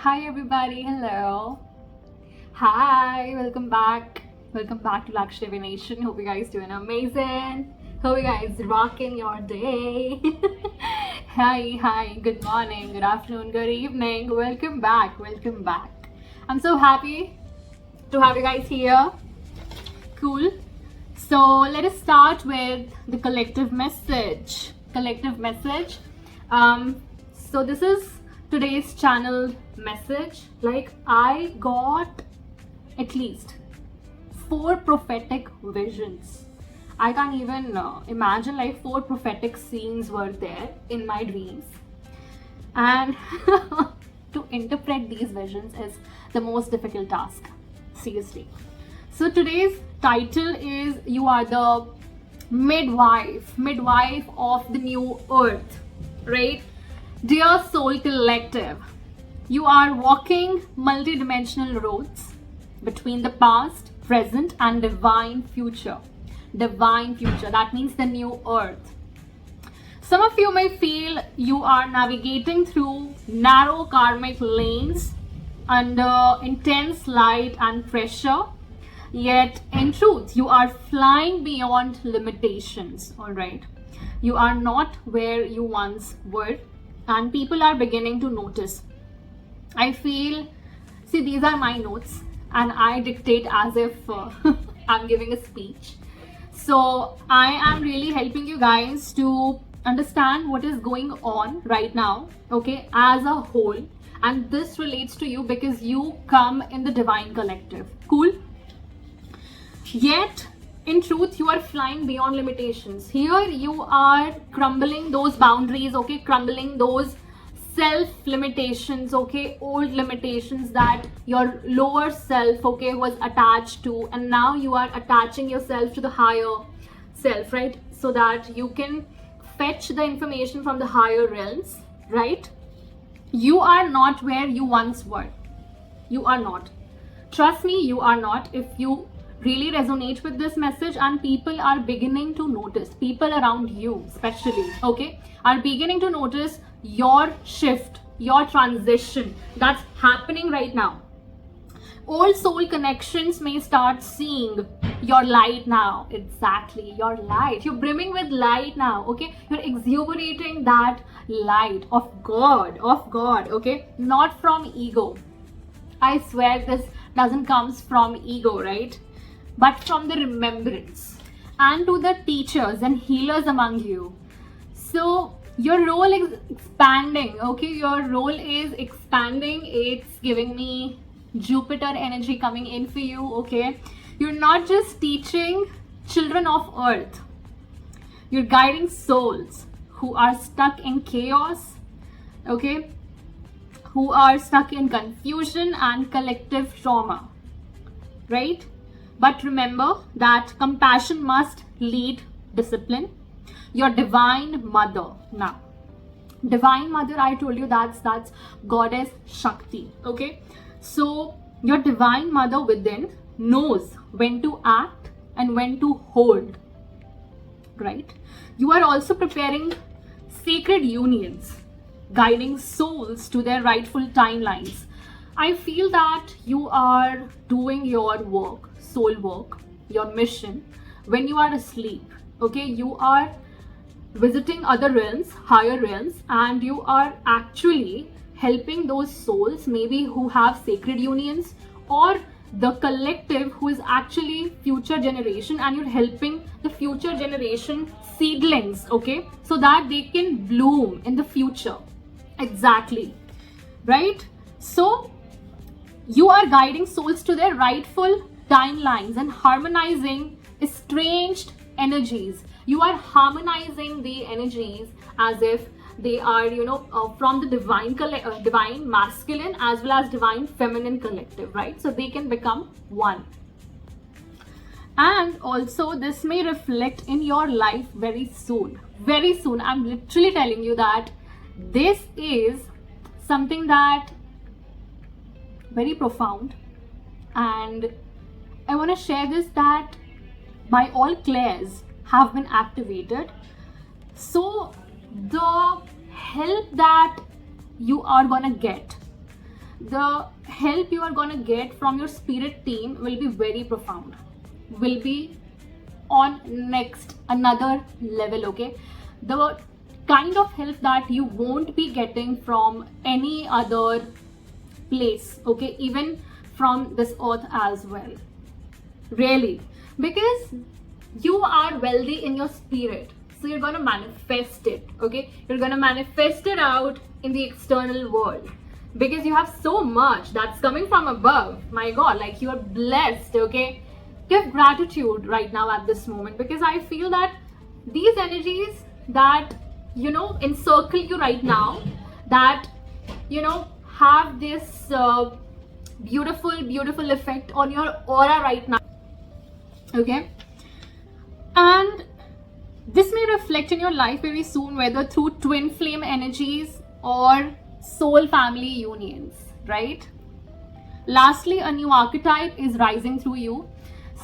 Hi everybody, hello. Hi, welcome back. Welcome back to Lakshdevi Nation. Hope you guys doing amazing. Hope you guys rocking your day. Hi, good morning, good afternoon, good evening. Welcome back, welcome back. I'm so happy to have you guys here. Cool. So let us start with the collective message. Collective message. So this is today's channel message. Like, I got at least 4 prophetic visions. I can't even imagine, like 4 prophetic scenes were there in my dreams, and to interpret these visions is the most difficult task, seriously. So today's title is You Are the Midwife of the New Earth, right? Dear Soul Collective, you are walking multidimensional roads between the past, present, and divine future. Divine future, that means the new earth. Some of you may feel you are navigating through narrow karmic lanes under intense light and pressure. Yet, in truth, you are flying beyond limitations, all right? You are not where you once were, and people are beginning to notice. I feel, see, these are my notes, and I dictate as if I'm giving a speech. So, I am really helping you guys to understand what is going on right now, okay, as a whole. And this relates to you because you come in the divine collective. Cool? Yet, in truth, you are flying beyond limitations. Here, you are crumbling those boundaries, okay, crumbling those self limitations, okay, old limitations that your lower self, okay, was attached to, and now you are attaching yourself to the higher self, right? So that you can fetch the information from the higher realms, right? You are not where you once were. You are not. Trust me, you are not. If you really resonate with this message, and people are beginning to notice, people around you especially, okay, are beginning to notice your shift, your transition that's happening right now. Old soul connections may start seeing your light now. Exactly, your light. You're brimming with light now, okay? You're exuberating that light of God, okay? Not from ego. I swear this doesn't comes from ego, right? But from the remembrance. And to the teachers and healers among you. So your role is expanding, okay? Your role is expanding. It's giving me Jupiter energy coming in for you, okay? You're not just teaching children of earth. You're guiding souls who are stuck in chaos, okay? Who are stuck in confusion and collective trauma, right? But remember that compassion must lead discipline. Your divine mother now. Divine mother, I told you that's goddess Shakti, okay? So your divine mother within knows when to act and when to hold, right? You are also preparing sacred unions, guiding souls to their rightful timelines. I feel that you are doing your work, soul work, your mission when you are asleep, okay? You are visiting other realms, higher realms, and you are actually helping those souls, maybe who have sacred unions, or the collective who is actually future generation, and you're helping the future generation seedlings, okay, so that they can bloom in the future. Exactly, right? So you are guiding souls to their rightful timelines and harmonizing estranged energies. You are harmonizing the energies as if they are, from the divine masculine as well as divine feminine collective, right? So they can become one. And also, this may reflect in your life very soon. Very soon. I'm literally telling you that this is something that very profound, and I want to share this, that my all clairs have been activated. So the help that you are gonna get, the help you are gonna get from your spirit team will be very profound, will be on next another level. Okay, the kind of help that you won't be getting from any other place, okay, even from this earth as well, really, because you are wealthy in your spirit, so you're gonna manifest it. Okay, you're gonna manifest it out in the external world because you have so much that's coming from above. My god, like, you are blessed. Okay, give gratitude right now at this moment, because I feel that these energies that, you know, encircle you right now, that, you know, have this beautiful effect on your aura right now. Okay, and this may reflect in your life very soon, whether through twin flame energies or soul family unions, right? Lastly, a new archetype is rising through you.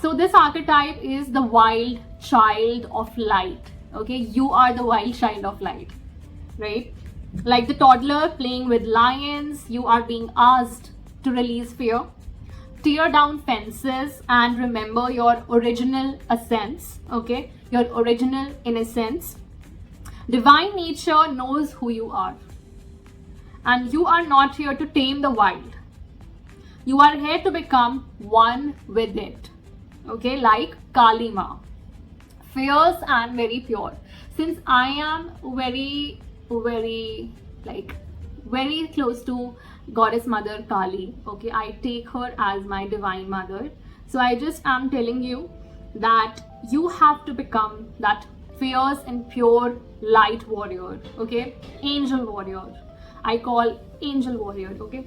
So this archetype is the wild child of light. Okay, you are the wild child of light, right? Like the toddler playing with lions, you are being asked to release fear, tear down fences, and remember your original essence. Okay, your original innocence. Divine nature knows who you are, and you are not here to tame the wild. You are here to become one with it. Okay, like Kali Ma, fierce and very pure. Since I am very close to Goddess Mother Kali, okay, I take her as my divine mother. So I just am telling you that you have to become that fierce and pure light warrior. Okay, angel warrior, I call angel warrior. Okay,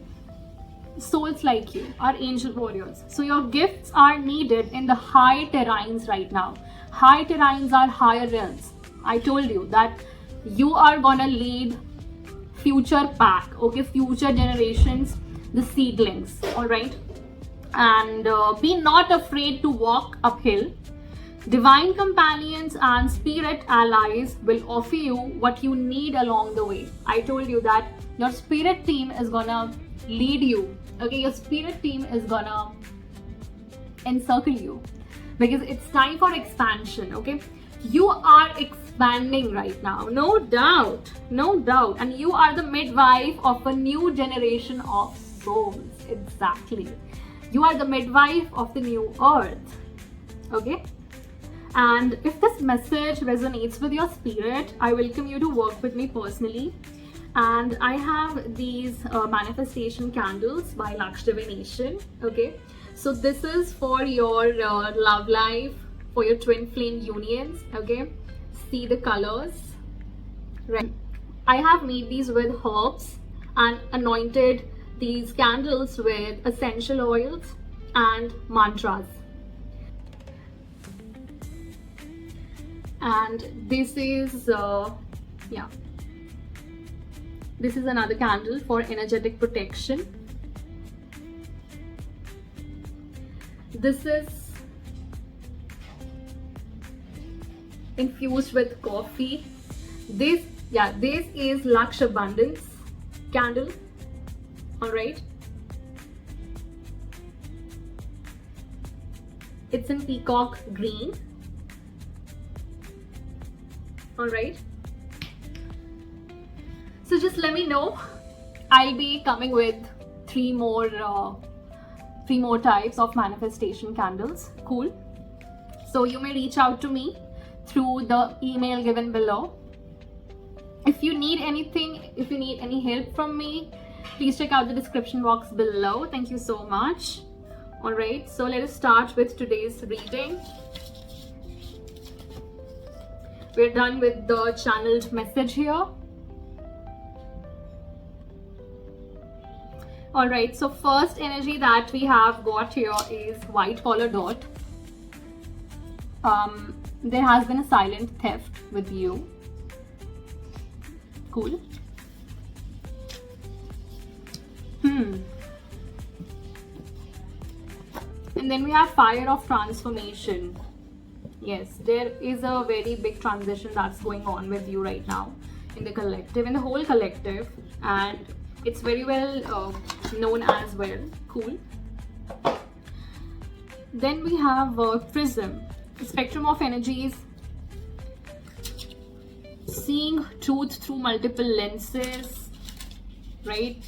souls like you are angel warriors. So your gifts are needed in the high terrains right now. High terrains are higher realms. I told you that you are gonna lead future pack, okay, future generations, the seedlings, all right? And be not afraid to walk uphill. Divine companions and spirit allies will offer you what you need along the way. I told you that your spirit team is gonna lead you. Okay, your spirit team is gonna encircle you because it's time for expansion. Okay, you are expanding right now, no doubt, and you are the midwife of a new generation of souls. Exactly, you are the midwife of the new earth. Okay, and if this message resonates with your spirit, I welcome you to work with me personally. And I have these manifestation candles by Laksh Divination. Okay, so this is for your love life, for your twin flame unions. Okay, see the colors, right? I have made these with herbs and anointed these candles with essential oils and mantras. And this is this is another candle for energetic protection. This is infused with coffee. This is Laksh Abundance candle. All right. It's in peacock green. All right. So just let me know. I'll be coming with three more types of manifestation candles. Cool. So you may reach out to me through the email given below. If you need anything, if you need any help from me, please check out the description box below. Thank you so much. All right, so let us start with today's reading. We're done with the channeled message here. All right, so first energy that we have got here is white collar dot. There has been a silent theft with you. Cool. And then we have fire of transformation. Yes, there is a very big transition that's going on with you right now in the collective, in the whole collective, and it's very well known as well. Cool. Then we have Prism, spectrum of energies, seeing truth through multiple lenses, right?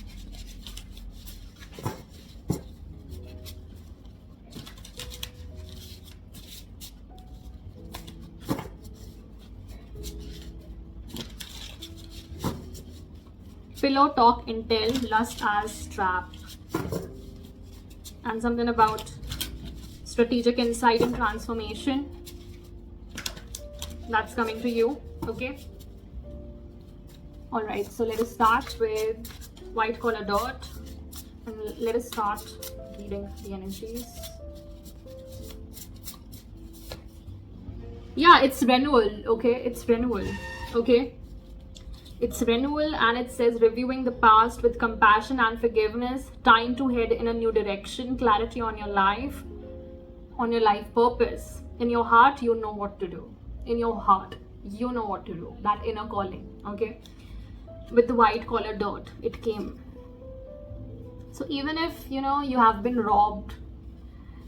Pillow talk intel, lust as trap, and something about strategic insight and transformation. That's coming to you. Okay. All right. So let us start with white collar dot, and let us start reading the energies. Yeah, it's renewal. Okay, it's renewal. Okay. It's renewal, and it says reviewing the past with compassion and forgiveness, time to head in a new direction, clarity on your life purpose. In your heart, you know what to do. In your heart, you know what to do. That inner calling, okay? With the white collar dot, it came. So even if, you have been robbed,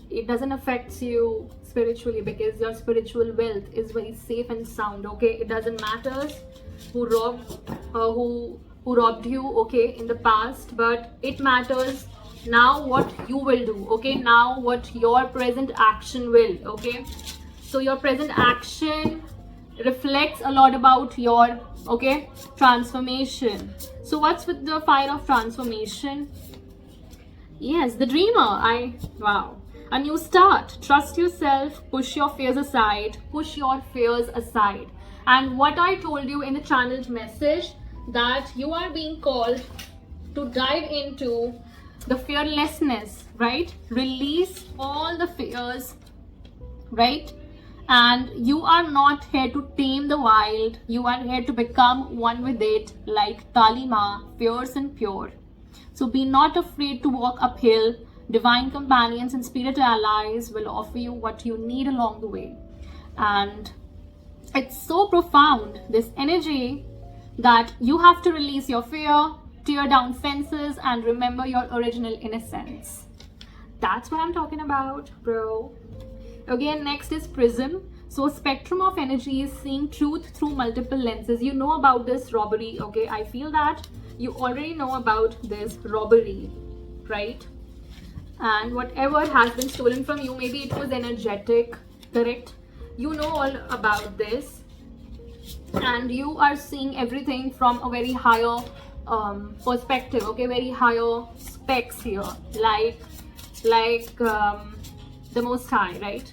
it doesn't affect you spiritually, because your spiritual wealth is very safe and sound, okay? It doesn't matter who robbed you, okay, in the past, but it matters now what you will do, okay? Now what your present action will, okay? So your present action reflects a lot about your, okay, transformation. So what's with the fire of transformation? Yes, the dreamer. Wow. A new start. Trust yourself. Push your fears aside. Push your fears aside. And what I told you in the channeled message, that you are being called to dive into the fearlessness, right? Release all the fears, right? And you are not here to tame the wild. You are here to become one with it, like Talima, fierce and pure. So be not afraid to walk uphill. Divine companions and spirit allies will offer you what you need along the way. And it's so profound, this energy, that you have to release your fear, tear down fences, and remember your original innocence. That's what I'm talking about, bro. Again, next is Prism. So spectrum of energies, seeing truth through multiple lenses. You know about this robbery, okay? I feel that you already know about this robbery, right? And whatever has been stolen from you, maybe it was energetic, correct? You know all about this, and you are seeing everything from a very higher perspective, okay? Very higher specs here, like the Most High, right?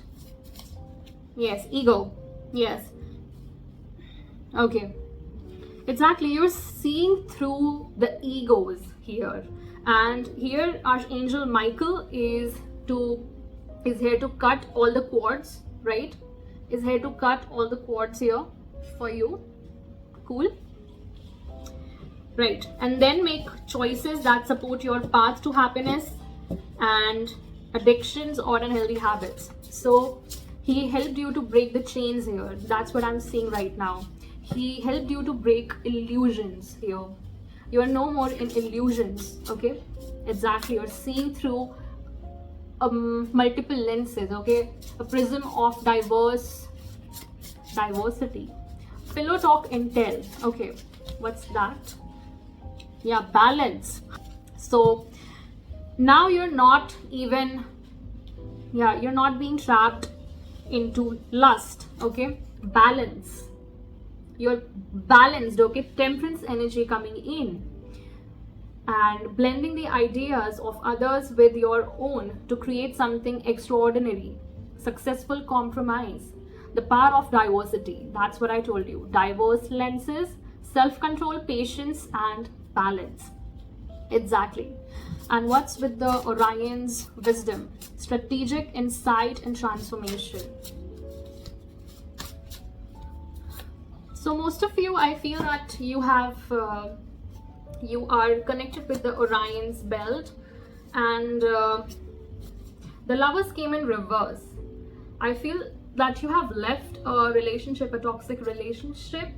Yes, ego. Yes. Okay. Exactly. You're seeing through the egos here. And here Archangel Michael is here to cut all the cords, right? Is here to cut all the cords here for you. Cool. Right. And then make choices that support your path to happiness and addictions or unhealthy habits. So he helped you to break the chains here. That's what I'm seeing right now. He helped you to break illusions here. You are no more in illusions, okay? Exactly. You're seeing through multiple lenses, okay? A prism of diversity. Pillow talk intel. Okay, what's that? Yeah, balance. So now you're not being trapped into lust, okay? Balance. You're balanced, okay? Temperance energy coming in and blending the ideas of others with your own to create something extraordinary. Successful compromise. The power of diversity. That's what I told you. Diverse lenses, self-control, patience, and balance. Exactly. And what's with the Orion's wisdom? Strategic insight and transformation. So most of you, I feel that you are connected with the Orion's belt, and the Lovers came in reverse. I feel that you have left a relationship, a toxic relationship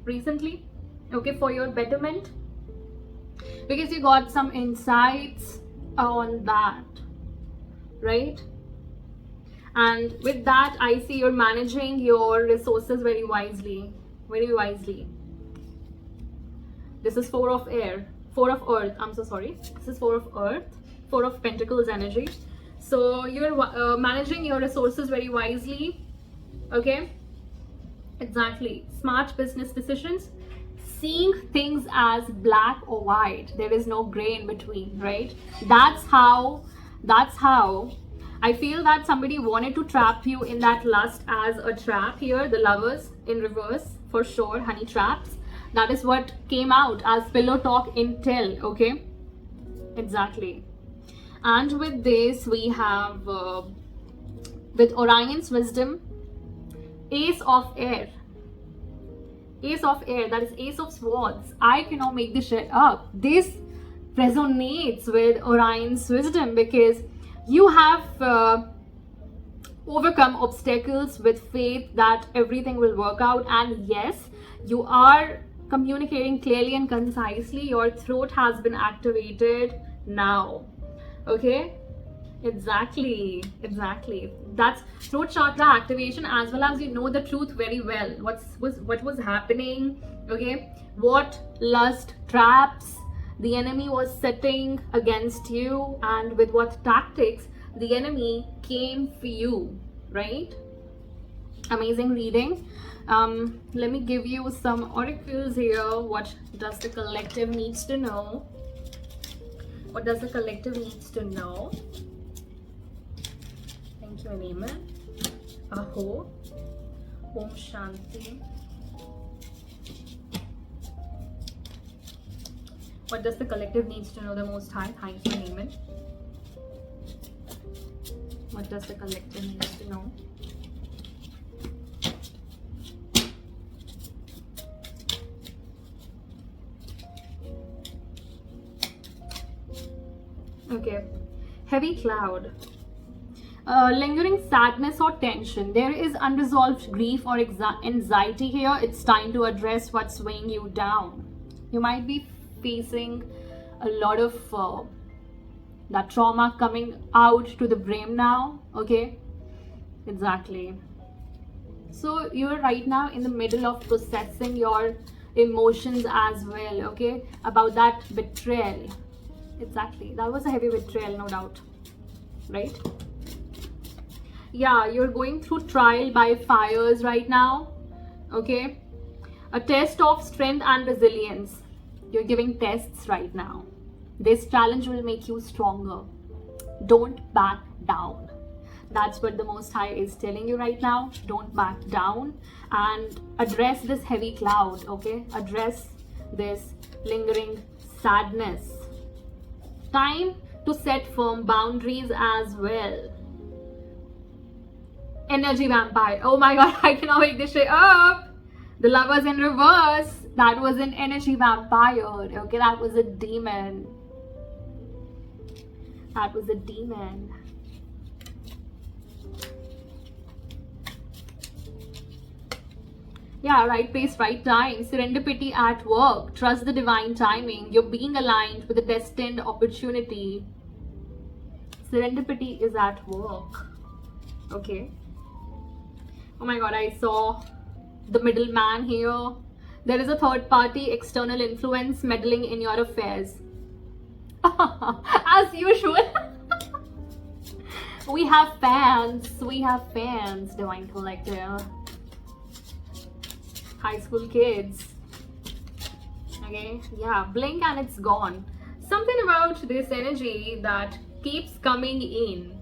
recently, okay, for your betterment. because you got some insights on that, right? And with that, I see you're managing your resources very wisely, very wisely. This is four of earth, I'm so sorry. This is four of earth, four of pentacles energy. So you're managing your resources very wisely, okay? Exactly. Smart business decisions, seeing things as black or white. There is no gray in between, right? That's how I feel that somebody wanted to trap you in that lust as a trap here. The Lovers in reverse, for sure, honey traps. That is what came out as pillow talk intel, okay? Exactly. And with this, we have, with Orion's wisdom, Ace of Air. Ace of Air, that is Ace of Swords. I cannot make this shit up. This resonates with Orion's wisdom because you have overcome obstacles with faith that everything will work out. And yes, you are communicating clearly and concisely. Your throat has been activated now, okay? Exactly. That's throat chakra activation, as well as you know the truth very well. What was happening, okay? What lust traps the enemy was setting against you, and with what tactics the enemy came for you, right? Amazing reading. Let me give you some oracles here. What does the collective needs to know? What does the collective needs to know? Thank you and amen. Aho. Om Shanti. What does the collective needs to know the Most High? Thank you and amen. What does the collective needs to know? Okay. Heavy cloud. Lingering sadness or tension. There is unresolved grief or anxiety here. It's time to address what's weighing you down. You might be facing a lot of that trauma coming out to the brain now, okay? Exactly. So you're right now in the middle of processing your emotions as well, okay? About that betrayal. Exactly. That was a heavy betrayal, no doubt, right? Yeah, you're going through trial by fires right now, okay? A test of strength and resilience. You're giving tests right now. This challenge will make you stronger. Don't back down. That's what the Most High is telling you right now. Don't back down and address this heavy cloud, okay? Address this lingering sadness. Time to set firm boundaries as well. Energy vampire. Oh my god, I cannot make this shit up. The Lovers in reverse. That was an energy vampire. Okay, that was a demon. That was a demon. Yeah, right place, right time. Serendipity at work. Trust the divine timing. You're being aligned with a destined opportunity. Serendipity is at work. Okay. Oh my god, I saw the middleman here. There is a third party external influence meddling in your affairs. As usual. We have fans, Divine Collective. High school kids. Okay, yeah, blink and it's gone. Something about this energy that keeps coming in.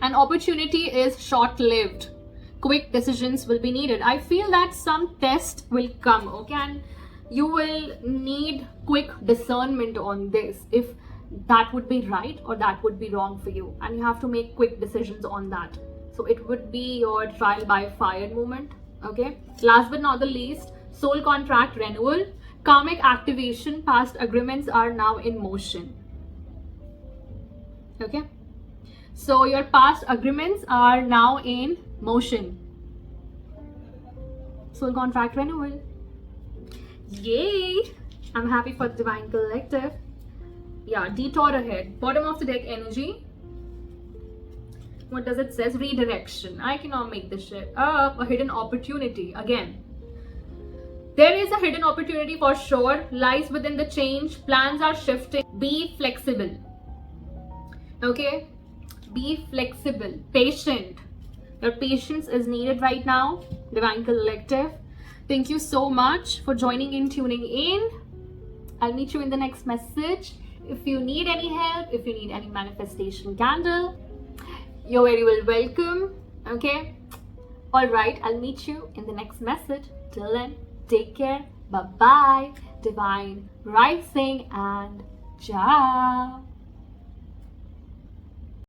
An opportunity is short-lived. Quick decisions will be needed. I feel that some test will come, okay, and you will need quick discernment on this, if that would be right or that would be wrong for you, and you have to make quick decisions on that. So it would be your trial by fire moment, okay. Last but not the least, soul contract renewal, karmic activation. Past agreements are now in motion, okay. So your past agreements are now in motion. Soul contract renewal. Yay! I'm happy for Divine Collective. Yeah, detour ahead. Bottom of the deck energy. What does it says? Redirection. I cannot make this shit up. A hidden opportunity. Again. There is a hidden opportunity for sure. Lies within the change. Plans are shifting. Be flexible. Okay? Be flexible. Patient. Your patience is needed right now. Divine Collective. Thank you so much for joining in, tuning in. I'll meet you in the next message. If you need any help, if you need any manifestation candle, you're very well welcome. Okay? Alright, I'll meet you in the next message. Till then, take care. Bye-bye. Divine Rising and ciao.